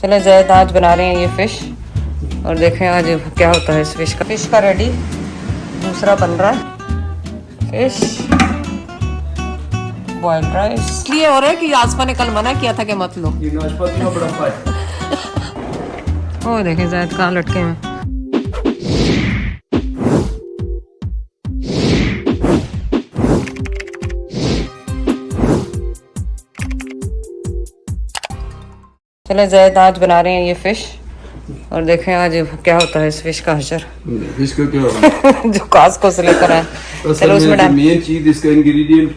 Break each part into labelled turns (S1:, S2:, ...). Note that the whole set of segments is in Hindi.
S1: चले जैद आज बना रहे हैं ये फिश और देखें आज क्या होता है इस फिश का रेडी। दूसरा बन रहा है फिश बॉइल्ड राइस। इसलिए हो रहा है कि आसमा ने कल मना किया था कि मत लो।
S2: ये नाशपाती का बड़ा फायदा।
S1: ओ देखें जैद कहाँ लटके हैं। चले जैद आज बना रहे हैं ये फिश और देखें आज क्या होता है इस फिश का हशर।
S2: फिश का क्या
S1: जो कास्को से लेकर आए। चलो उसमें डाल।
S2: मेन चीज इसका इंग्रेडिएंट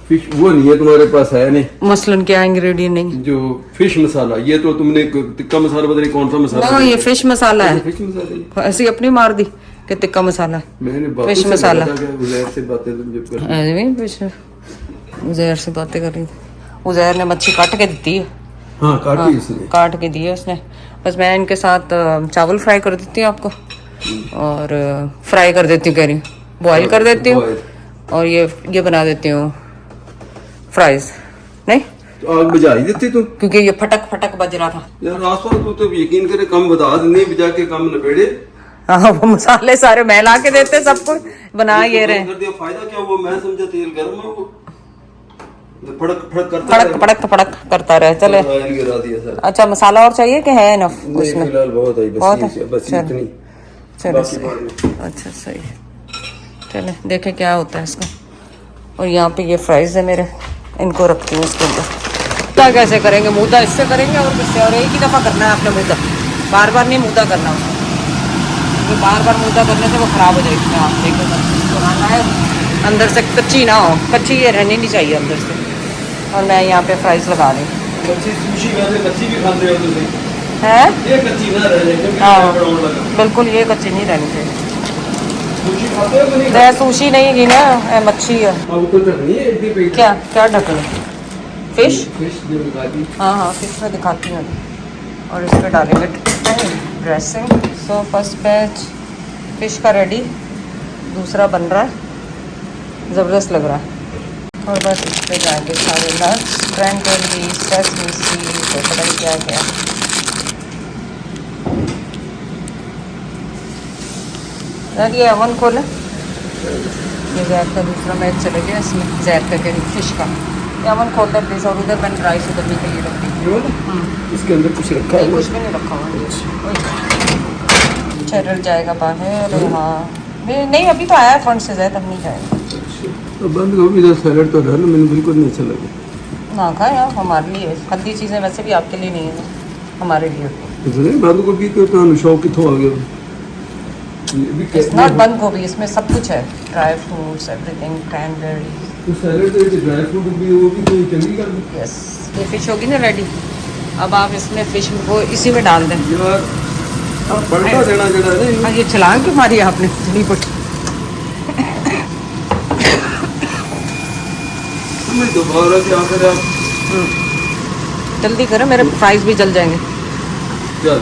S2: फिश वो नहीं है, तुम्हारे पास है नहीं।
S1: मसलन क्या इंग्रेडिएंट नहीं?
S2: जो फिश मसाला, ये तो तुमने टिक्का मसाला पता नहीं कौन सा मसाला।
S1: ना ये फिश मसाला है।
S2: फिश मसाला
S1: ऐसी अपनी मार दी कि टिक्का मसाला है।
S2: मैंने
S1: फिश मसाला
S2: उज़ैर से बातें
S1: उज़ैर से बातें कर रही थी। उज़ैर ने मच्छी काट के दी है।
S2: हाँ काटी इसने,
S1: काट के दी है उसने। बस मैं इनके साथ चावल फ्राई कर देती हूँ आपको और फ्राई कर देती हूँ, कह रही हूँ बॉयल कर देती हूँ और ये बना देती हूँ फ्राइज। नहीं
S2: तो आग बुझा ही देती तुम,
S1: क्योंकि ये फटक फटक बज रहा था
S2: यार। आसपास तू तो यकीन करे कम बता नहीं बजा के कम नबेड़े।
S1: हाँ वो मसाले सारे मैं ला के देते सब कुछ बना ये रहे।
S2: कर दिया, फायदा क्या हुआ? मैं समझा तेल गर्म है वो फड़क फड़क करता रहे। चले गिरा दिया सर।
S1: अच्छा मसाला और चाहिए कि है इनफ उसमें?
S2: फिलहाल बहुत है,
S1: बहुत है?
S2: बस इतनी।
S1: चलो
S2: बाकी बाद में।
S1: अच्छा सही है। चले देखे क्या होता है इसका। और यहाँ पे ये फ्राइज है मेरे, इनको रखती हूँ इसके अंदर। क्या कैसे करेंगे? मुद्दा इससे करेंगे और किससे? और एक ही दफ़ा करना है आपने मुद्दा, बार बार नहीं मुद्दा करना उसको, क्योंकि बार बार मुद्दा करने से वो ख़राब हो जाएगी। आप देखो अंदर से कच्ची ना हो, कच्ची ये रहनी नहीं चाहिए अंदर से। और मैं यहाँ पे फ्राइज लगा रही हूँ।
S2: कच्ची सुशी वैसे कच्ची भी खाते हो तुम?
S1: है
S2: ये कच्ची ना रह जाए क्योंकि
S1: हाँ
S2: बड़ा लगा।
S1: बिल्कुल ये कच्ची नहीं रहनी चाहिए।
S2: सुशी खाते हो कि नहीं?
S1: मैं सुशी नहीं की ना, मच्छी है।
S2: अब तो ढकनी है एक भी
S1: क्या क्या ढकना? फिश
S2: जो निकाली।
S1: हाँ फिश में दिखाती हूँ और इस पर डालेंगे dressing. So first batch fish का रेडी, दूसरा बन रहा है, ज़बरदस्त लग रहा है। और बस इस पर जाएंगे सारे नट्स, क्रैनबेरी, सेसमी सीड्स, पता नहीं क्या क्या। यार ये अवन खोले, ये जैद का दूसरा मैच चले गया इसमें, जैद का कह रही फिश का। ये अवन खोलते प्लीज। और उधर मैंने राइस उधर भी कहीं रख दी।
S2: इसके अंदर कुछ रखा है?
S1: कुछ भी नहीं रखा हुआ। चल जाएगा बाहर। हाँ नहीं अभी तो आया फ्रंट से, जैद अब नहीं जाएगा।
S2: तो बंद गोभी का सैलेड तो है ना, मैंने बिल्कुल नहीं अच्छा लगा।
S1: ना खाए यार, हमारे लिए हेल्दी चीज़ें वैसे भी आपके लिए नहीं है, हमारे लिए।
S2: इसने बंद गोभी को तो शौक किथों आ गया?
S1: नॉट बंद गोभी, इसमें सब कुछ है, ड्राई फ्रूट्स एवरीथिंग, क्रैनबेरी।
S2: तो सैलेड तो ये ड्राई फ्रूट भी वो भी कोई चंगी कर दे।
S1: यस ये फिश होगी ना रेडी। अब आप इसमें फिश वो इसी में डाल दें
S2: यार। अब बड़का देना जड़ा है ना।
S1: ये छलांग क्यों मारी आपने? थोड़ी पट
S2: मैं दोबारा क्या करें आप?
S1: जल्दी करें, मेरे फ्राइज भी जल जाएंगे।
S2: चल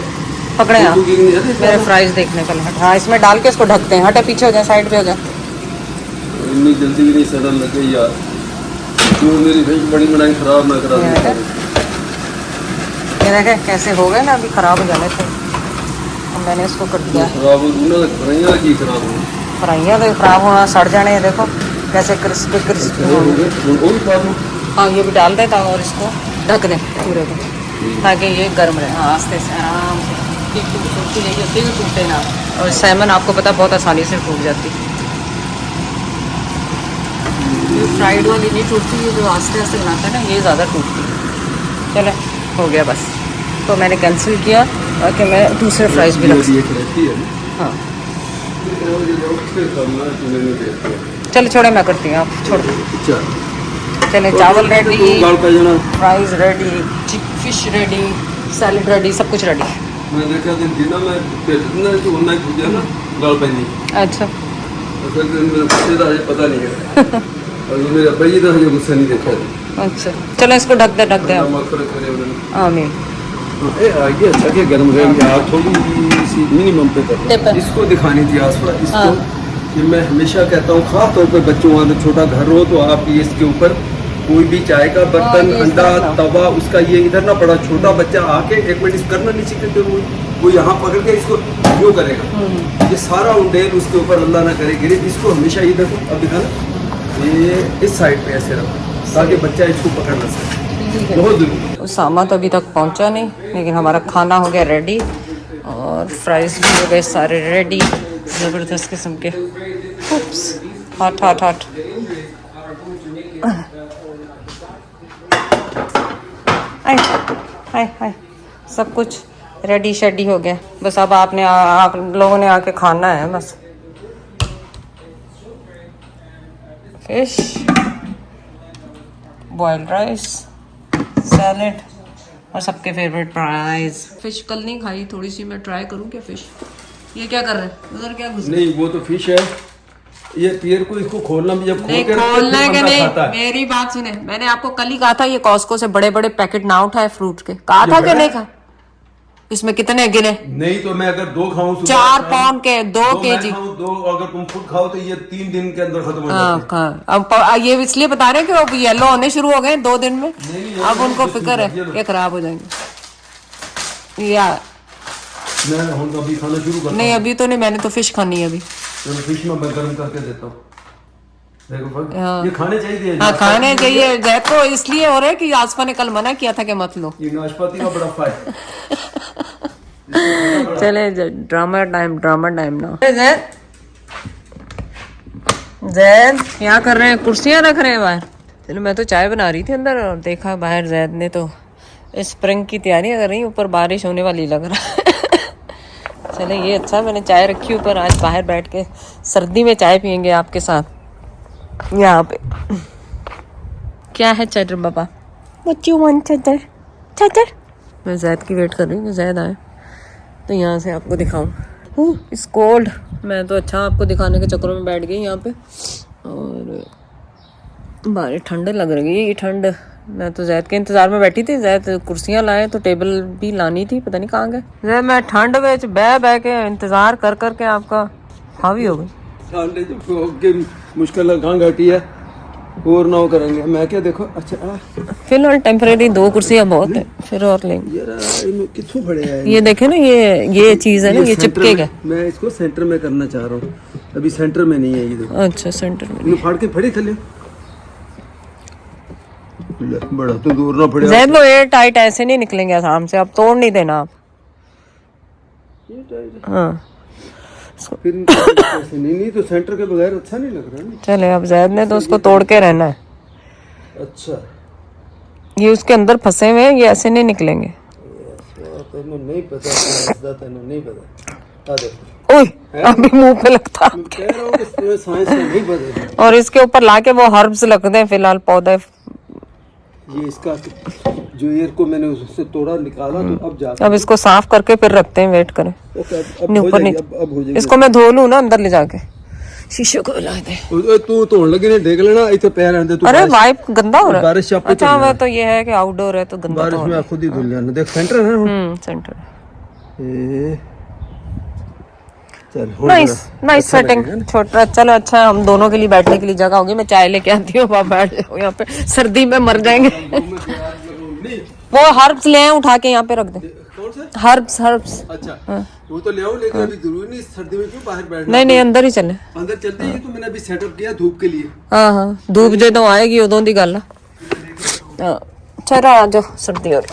S1: पकड़े आप मेरे फ्राइज देखने का। हाँ इसमें डाल के इसको ढकते हैं। हटे पीछे हो जाए, साइड पे हो जाए।
S2: इतनी जल्दी भी नहीं सड़न लगे यार, क्यों मेरी फिश बड़ी बनाई खराब ना करा दे।
S1: ये देखें कैसे हो गए ना, अभी ख़राब हो जाने थे। अब मैंने इसको कर दिया।
S2: खराब हो फ्राइयाँ की खराब हो,
S1: फ्राइयाँ तो खराब होना, सड़ जाने। देखो कैसे क्रिस्पी हाँ ये भी डाल देता और इसको ढक दें पूरे को, ताकि ये गर्म रहे। हाँ आस्ते से आराम से टूटती नहीं होती, टूटे ना। और सैमन आपको पता बहुत आसानी से टूट जाती है। फ्राइड वाली नहीं टूटती, ये जो आस्ते आस्ते बनाता है ना ये ज़्यादा टूटती है। चलो हो गया बस। तो मैंने कैंसिल किया ताकि मैं दूसरे फ्राइज भी रख सकूँ। हाँ चलो छोड़े, मैं करती हूँ, आप छोड़ दो। चले चावल ready, fries ready, fish ready, salad ready, सब कुछ रेडी।
S2: मैं देखा दिन दिन मैं पेटना तो उन्ना पूजा ना गाल पैनी।
S1: अच्छा
S2: असल में मेरे बच्चे का पता नहीं है और ये मेरे अब्बा जी का जो गुस्सा नहीं देखा।
S1: अच्छा चलो इसको ढक दे आमीन।
S2: ए आगे अच्छा के गर्म रहेंगे आप थोड़ी सी मिनिमम पे कर। इसको दिखानी थी आसपास इसको। ये मैं हमेशा कहता हूँ, खास तौर पर बच्चों वाले छोटा घर हो तो आप इसके ऊपर कोई भी चाय का बर्तन, अंडा, तवा, उसका ये इधर ना पड़ा, छोटा बच्चा आके 1 मिनट इसको करना नहीं सीखते, वो यहाँ पकड़ के इसको क्यों करेगा। ये सारा उंडेल उसके ऊपर अल्लाह ना करे गिरे। इसको हमेशा ये देखो, अब दिखाना, ये इस साइड पे ऐसे रखो ताकि बच्चा इसको पकड़ ना सके। बहुत जरूरी।
S1: उसामा तो अभी तक पहुंचा नहीं, लेकिन हमारा खाना हो गया रेडी और फ्राइज भी हो गए सारे रेडी, ज़बरदस्त किस्म के। Hot hot hot. Hi hi, सब कुछ रेडी शेडी हो गया, बस अब आपने आप लोगों ने आके खाना है बस। फिश, बॉइल्ड राइस, सैलेड और सबके फेवरेट प्राइज फिश। कल नहीं खाई, थोड़ी सी मैं ट्राई करूं क्या फिश। ये क्या कर रहे हैं उधर, क्या घुस?
S2: नहीं वो तो फिश है, ये पियर को इसको खोलना भी, जब
S1: नहीं खोलना है कि नहीं, मेरी बात सुने, मैंने आपको कल ही कहा था ये कॉस्को से बड़े बड़े पैकेट ना उठाए फ्रूट के, कहा था कि नहीं कहा? इसमें कितने गिने?
S2: नहीं तो मैं अगर 2 खाऊं,
S1: 4 पाउंड के 2 केजी,
S2: 2, अगर तुम खुद खाओ तो ये 3 दिन के अंदर खत्म हो जाता है।
S1: अब ये इसलिए बता रहे हैं कि अब येलो होने शुरू हो गए 2 दिन में, अब उनको फिक्र है ये खराब हो जाएंगे। या
S2: मैं अभी खाना शुरू करता
S1: नहीं, अभी तो नहीं, मैंने तो फिश खानी है अभी।
S2: तो फिश में मैं गर्म करके देता हूँ, देखो ये खाने चाहिए।
S1: हाँ खाने चाहिए, तो इसलिए हो रहा है कि आसफा ने कल मना किया था कि मत लो।
S2: ये नाशपाती का बड़ा फायदा।
S1: चले ड्रामा टाइम ना। जैद क्या कर रहे हैं, कुर्सियां रख रहे हैं बाहर। चलो मैं तो चाय बना रही थी अंदर और देखा बाहर जैद ने तो स्प्रिंग की तैयारी कर रही, ऊपर बारिश होने वाली लग रहा है। चले ये अच्छा, मैंने चाय रखी ऊपर, आज बाहर बैठ के सर्दी में चाय पियेंगे आपके साथ यहाँ पे। क्या है चटर बाबा, What you want चटर चटर। मैं जैद की वेट कर रही हूँ, जैद आए तो यहाँ से आपको दिखाऊं। इस कोल्ड, मैं तो अच्छा आपको दिखाने के चक्करों में बैठ गई यहाँ पे, और बाहर ठंड लग रही है। ये ठंड, मैं तो जैद के इंतजार में बैठी थी, जैद कुर्सियां लाए तो टेबल भी लानी थी, पता नहीं कहाँ गए जैद। मैं ठंड में बह के इंतजार कर करके आपका हावी हो गई।
S2: मुश्किल कहाँ घटी है, और ना करेंगे। मैं क्या देखो, अच्छा
S1: फिलहाल टेम्परेरी 2 कुर्सियां बहुत है, फिर और लेंगे।
S2: कितों बड़े हैं
S1: ये देखे ना, ये चीज है ना, ये चिपकेगा।
S2: मैं इसको सेंटर में करना चाह रहा हूँ, अभी सेंटर में नहीं है ये देखो।
S1: अच्छा सेंटर में
S2: फाड़ के फड़ी थले बड़ा तो दूर ना पड़े।
S1: जैद वो एयर टाइट ऐसे नहीं निकलेंगे आराम से, अब तोड़ नहीं देना आप। हाँ
S2: फिर नहीं तो सेंटर के बगैर अच्छा नहीं लग रहा है।
S1: चले अब जैद ने तो उसको तोड़ के रहना है।
S2: अच्छा
S1: ये उसके अंदर फंसे हुए हैं, ये ऐसे नहीं निकलेंगे।
S2: नहीं पता, नहीं पता।
S1: ओए अभी मुंह पे लगता,
S2: कह रहा हूं कि साइंस में नहीं पता।
S1: और इसके ऊपर लाके वो हर्ब्स लगते हैं फिलहाल पौधे।
S2: ये इसका जो एयर को मैंने उससे तोड़ा निकाला, तो अब जाता
S1: अब इसको साफ करके फिर रखते हैं, वेट करें।
S2: नहीं ऊपर नहीं, अब हो जाएगी।
S1: इसको मैं धो लूं ना अंदर ले जाके, शीशे को हिला दे।
S2: तू धोने लगी ने देख लेना, इथे पैर आंदे तू।
S1: अरे वाइप गंदा हो रहा है।
S2: बारिश पे
S1: अच्छा वो तो ये है कि आउटडोर है तो गंदा
S2: बारिश में खुद ही धुल जाना। देख सेंटर है ना,
S1: सेंटर।
S2: चल
S1: नाइस सेटिंग, छोटा। चलो अच्छा, हम दोनों के लिए बैठने के लिए जगह होगी। मैं चाय लेके आती हूँ, आप बैठ जाओ यहाँ पे, सर्दी में मर जाएंगे। वो हर्ब्स ले आए, उठा के यहाँ पे रख दे। हर्ब्स
S2: अच्छा वो तो ले आओ, लेकिन अभी जरूरी नहीं सर्दी में क्यों बाहर बैठना।
S1: नहीं अंदर ही चले,
S2: अंदर चलते ही। तो मैंने अभी सेटअप किया धूप के लिए।
S1: हाँ धूप जो आएगी उदों दी गल आ। चलो आ जाओ, सर्दी हो रही।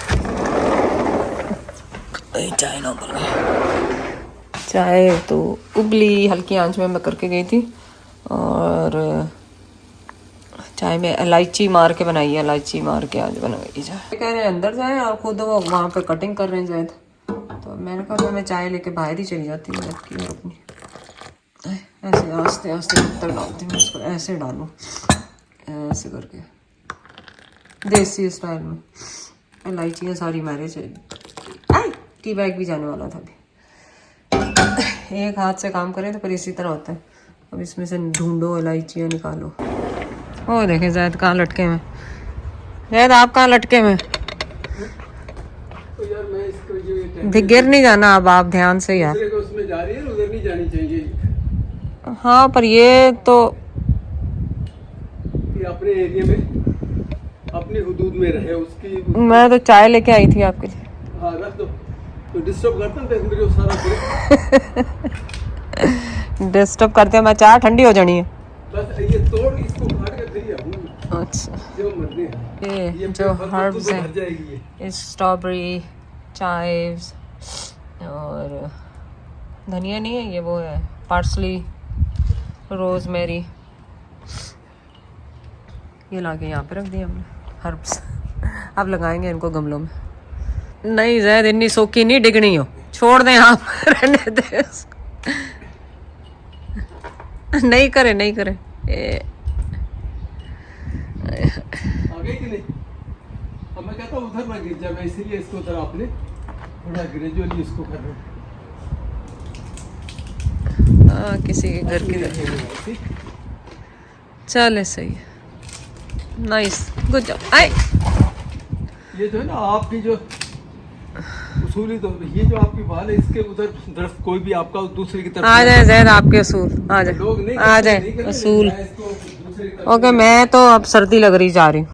S1: चाय ना उबल गई, चाय तो उबली, हल्की आंच में मैं करके गई थी। और चाय में इलायची मार के बनाई है, इलायची मार के आज बनाई चाय। कह रहे हैं अंदर जाए और खुद वो वहाँ पे कटिंग कर रहे हैं जैद, तो मैंने कहा मैं चाय लेके बाहर ही चली जाती हूँ अपनी। ऐसे आस्ते आस्ते पत्थर डालती हूँ, उसको ऐसे डालूँ, ऐसे करके देसी स्टाइल में। इलायचियाँ सारी मारे चाहिए। टी बैग भी जाने वाला था अभी। एक हाथ से काम करें तो फिर इसी तरह होता है। अब इसमें से ढूंढो, इलायचियाँ निकालो। ओ देखें जैद कहाँ लटके में। जैद आप कहाँ लटके में?
S2: तो यार मैं इसको
S1: गिर नहीं जाना अब आप ध्यान से यार।
S2: उसमें जा रही है, उधर नहीं जानी चाहिए।
S1: हाँ पर ये तो
S2: ये अपने एरिया में अपनी हुदूद में रहे उसकी।
S1: मैं तो चाय लेके आई थी आपके लिए।
S2: हाँ रख दो, तो डिस्टर्ब करता है मेरे को सारा ग्रुप।
S1: डिस्टर्ब करते हैं, मैं चाय ठंडी हो जानी है।
S2: बस ये तोड़ इसको काट के फिर
S1: अच्छा
S2: जो मर्जी है।
S1: ये जो हर्ब्स
S2: भर
S1: हैं,
S2: जाएगी ये।
S1: स्ट्रॉबेरी, चाइव्स और धनिया नहीं है ये, वो है पार्सली, रोजमेरी, ये लाके यहाँ पे रख दिए हमने हर्ब्स। अब लगाएंगे इनको गमलों में। नहीं जैद इतनी सोखी नहीं डिगनी हो, छोड़ दें आप रहने दे उसको। नहीं करे नहीं करे
S2: आ गई कि नहीं? अब मैं कहता हूँ उधर ना गिर जाए, मैं इसीलिए इसको उधर आपने थोड़ा ग्रेजुअली इसको कर रहा हूँ।
S1: हाँ किसी के घर की तरह। चले सही है, नाइस, गुड जॉब। आए
S2: ये जो है ना आपकी जो उसूली, तो ये जो आपकी बाल है इसके उधर तरफ कोई भी आपका दूसरे की तरफ
S1: आ जाए जैद आपके असूल, आ जाए
S2: लोग नहीं
S1: आ जाए
S2: नहीं करते,
S1: असूल।
S2: मैं इसको दूसरे की तरफ
S1: ओके मैं तो अब सर्दी लग रही जा रही हूँ।